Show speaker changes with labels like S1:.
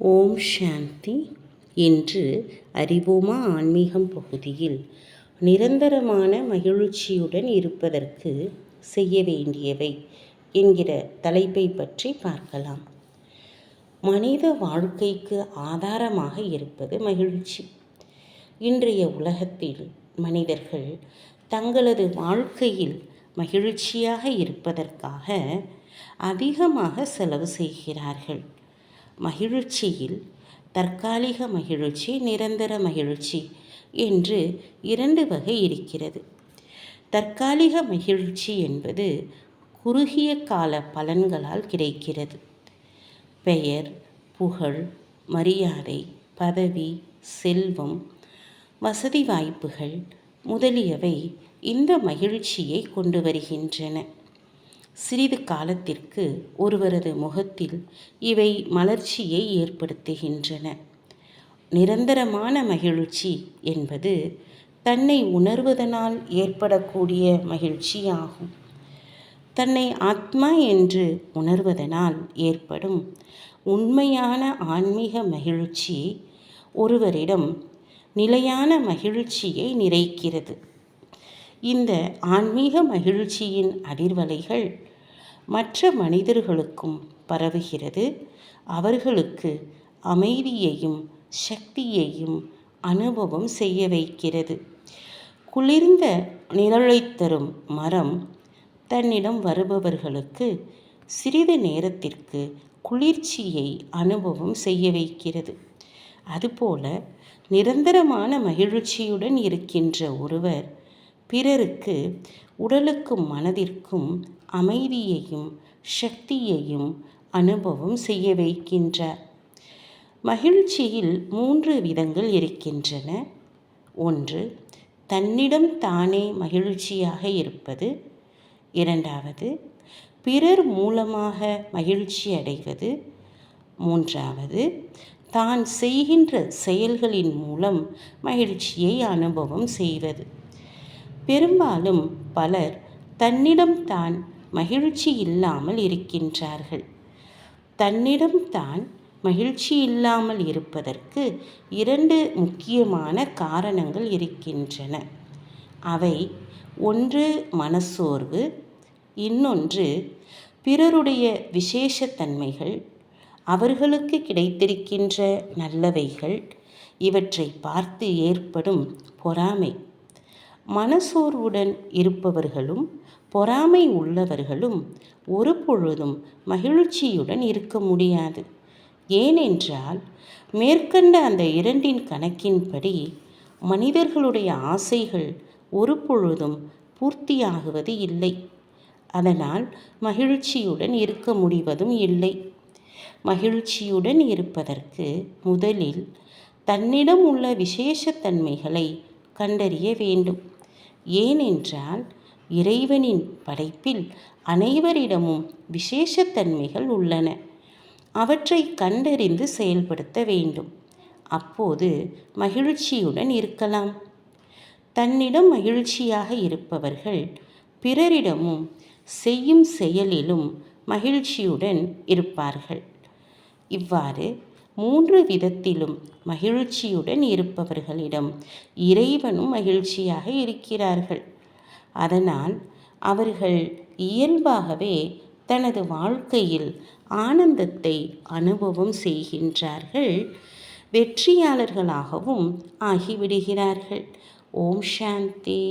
S1: ஓம் சாந்தி. இன்று அறிவோமா ஆன்மீகம் பகுதியில் நிரந்தரமான மகிழ்ச்சியுடன் இருப்பதற்கு செய்ய வேண்டியவை என்கிற தலைப்பை பற்றி பார்க்கலாம். மனித வாழ்க்கைக்கு ஆதாரமாக இருப்பது மகிழ்ச்சி. இன்றைய உலகத்தில் மனிதர்கள் தங்களது வாழ்க்கையில் மகிழ்ச்சியாக இருப்பதற்காக அதிகமாக செலவு செய்கிறார்கள். மகிழ்ச்சியில் தற்காலிக மகிழ்ச்சி, நிரந்தர மகிழ்ச்சி என்று இரண்டு வகை இருக்கிறது. தற்காலிக மகிழ்ச்சி என்பது குறுகிய கால பலன்களால் கிடைக்கிறது. பெயர், புகழ், மரியாதை, பதவி, செல்வம், வசதி வாய்ப்புகள் முதலியவை இந்த மகிழ்ச்சியை கொண்டு வருகின்றன. சிறிது காலத்திற்கு ஒருவரது முகத்தில் இவை மலர்ச்சியை ஏற்படுத்துகின்றன. நிரந்தரமான மகிழ்ச்சி என்பது தன்னை உணர்வதனால் ஏற்படக்கூடிய மகிழ்ச்சியாகும். தன்னை ஆத்மா என்று உணர்வதனால் ஏற்படும் உண்மையான ஆன்மீக மகிழ்ச்சி ஒருவரிடம் நிலையான மகிழ்ச்சியை நிறைக்கிறது. இந்த ஆன்மீக மகிழ்ச்சியின் அதிர்வலைகள் மற்ற மனிதர்களுக்கும் பரவுகிறது. அவர்களுக்கு அமைதியையும் சக்தியையும் அனுபவம் செய்ய வைக்கிறது. குளிர்ந்த நிழலை தரும் மரம் தன்னிடம் வருபவர்களுக்கு சிறிது நேரத்திற்கு குளிர்ச்சியை அனுபவம் செய்ய வைக்கிறது. அதுபோல நிரந்தரமான மகிழ்ச்சியுடன் இருக்கின்ற ஒருவர் பிறருக்கு உடலுக்கும் மனதிற்கும் அமைதியையும் சக்தியையும் அனுபவம் செய்ய வைக்கின்றார். மகிழ்ச்சியில் 3 விதங்கள் இருக்கின்றன. 1. தன்னிடம் தானே மகிழ்ச்சியாக இருப்பது. 2. பிறர் மூலமாக மகிழ்ச்சி அடைவது. 3. தான் செய்கின்ற செயல்களின் மூலம் மகிழ்ச்சியை அனுபவம் செய்வது. பெரும்பாலும் பலர் தன்னிடம் தான் மகிழ்ச்சி இல்லாமல் இருக்கின்றார்கள். தன்னிடம் தான் மகிழ்ச்சி இல்லாமல் இருப்பதற்கு 2 முக்கியமான காரணங்கள் இருக்கின்றன. அவை, ஒன்று மனசோர்வு, இன்னொன்று பிறருடைய விசேஷத்தன்மைகள், அவர்களுக்கு கிடைத்திருக்கின்ற நல்லவைகள், இவற்றை பார்த்து ஏற்படும் பொறாமை. மனசோர்வுடன் இருப்பவர்களும் பொறாமை உள்ளவர்களும் ஒரு பொழுதும் மகிழ்ச்சியுடன் இருக்க முடியாது. ஏனென்றால் மேற்கண்ட அந்த 2 கணக்கின்படி மனிதர்களுடைய ஆசைகள் ஒரு பொழுதும் பூர்த்தியாகுவது இல்லை. அதனால் மகிழ்ச்சியுடன் இருக்க முடிவதும் இல்லை. மகிழ்ச்சியுடன் இருப்பதற்கு முதலில் தன்னிடம் உள்ள விசேஷத்தன்மைகளை கண்டறிய வேண்டும். ஏனென்றால் இறைவனின் படைப்பில் அனைவரிடமும் விசேஷத்தன்மைகள் உள்ளன. அவற்றை கண்டறிந்து செயல்படுத்த வேண்டும். அப்போது மகிழ்ச்சியுடன் இருக்கலாம். தன்னிடம் மகிழ்ச்சியாக இருப்பவர்கள் பிறரிடமும் செய்யும் செயலிலும் மகிழ்ச்சியுடன் இருப்பார்கள். இவ்வாறு 3 விதத்திலும் மகிழ்ச்சியுடன் இருப்பவர்களிடம் இறைவனும் மகிழ்ச்சியாக இருக்கிறார்கள். அதனால் அவர்கள் இயல்பாகவே தனது வாழ்க்கையில் ஆனந்தத்தை அனுபவம் செய்கின்றார்கள். வெற்றியாளர்களாகவும் ஆகிவிடுகிறார்கள். ஓம் சாந்தி.